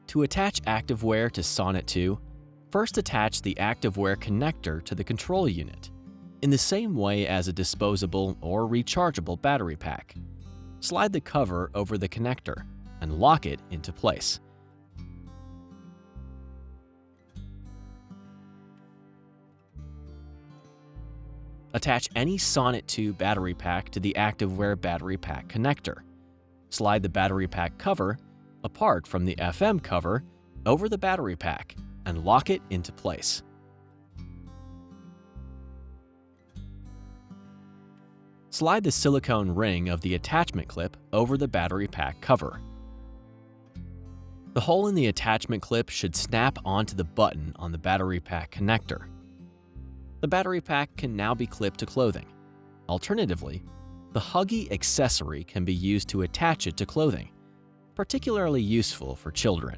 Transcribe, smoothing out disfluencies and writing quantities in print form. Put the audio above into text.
To attach ActiveWear to Sonnet 2, first attach the ActiveWear connector to the control unit, in the same way as a disposable or rechargeable battery pack. Slide the cover over the connector and lock it into place. Attach any Sonnet 2 battery pack to the ActiveWear battery pack connector. Slide the battery pack cover apart from the FM cover over the battery pack and lock it into place. Slide the silicone ring of the attachment clip over the battery pack cover. The hole in the attachment clip should snap onto the button on the battery pack connector. The battery pack can now be clipped to clothing. Alternatively, the Huggy accessory can be used to attach it to clothing, particularly useful for children.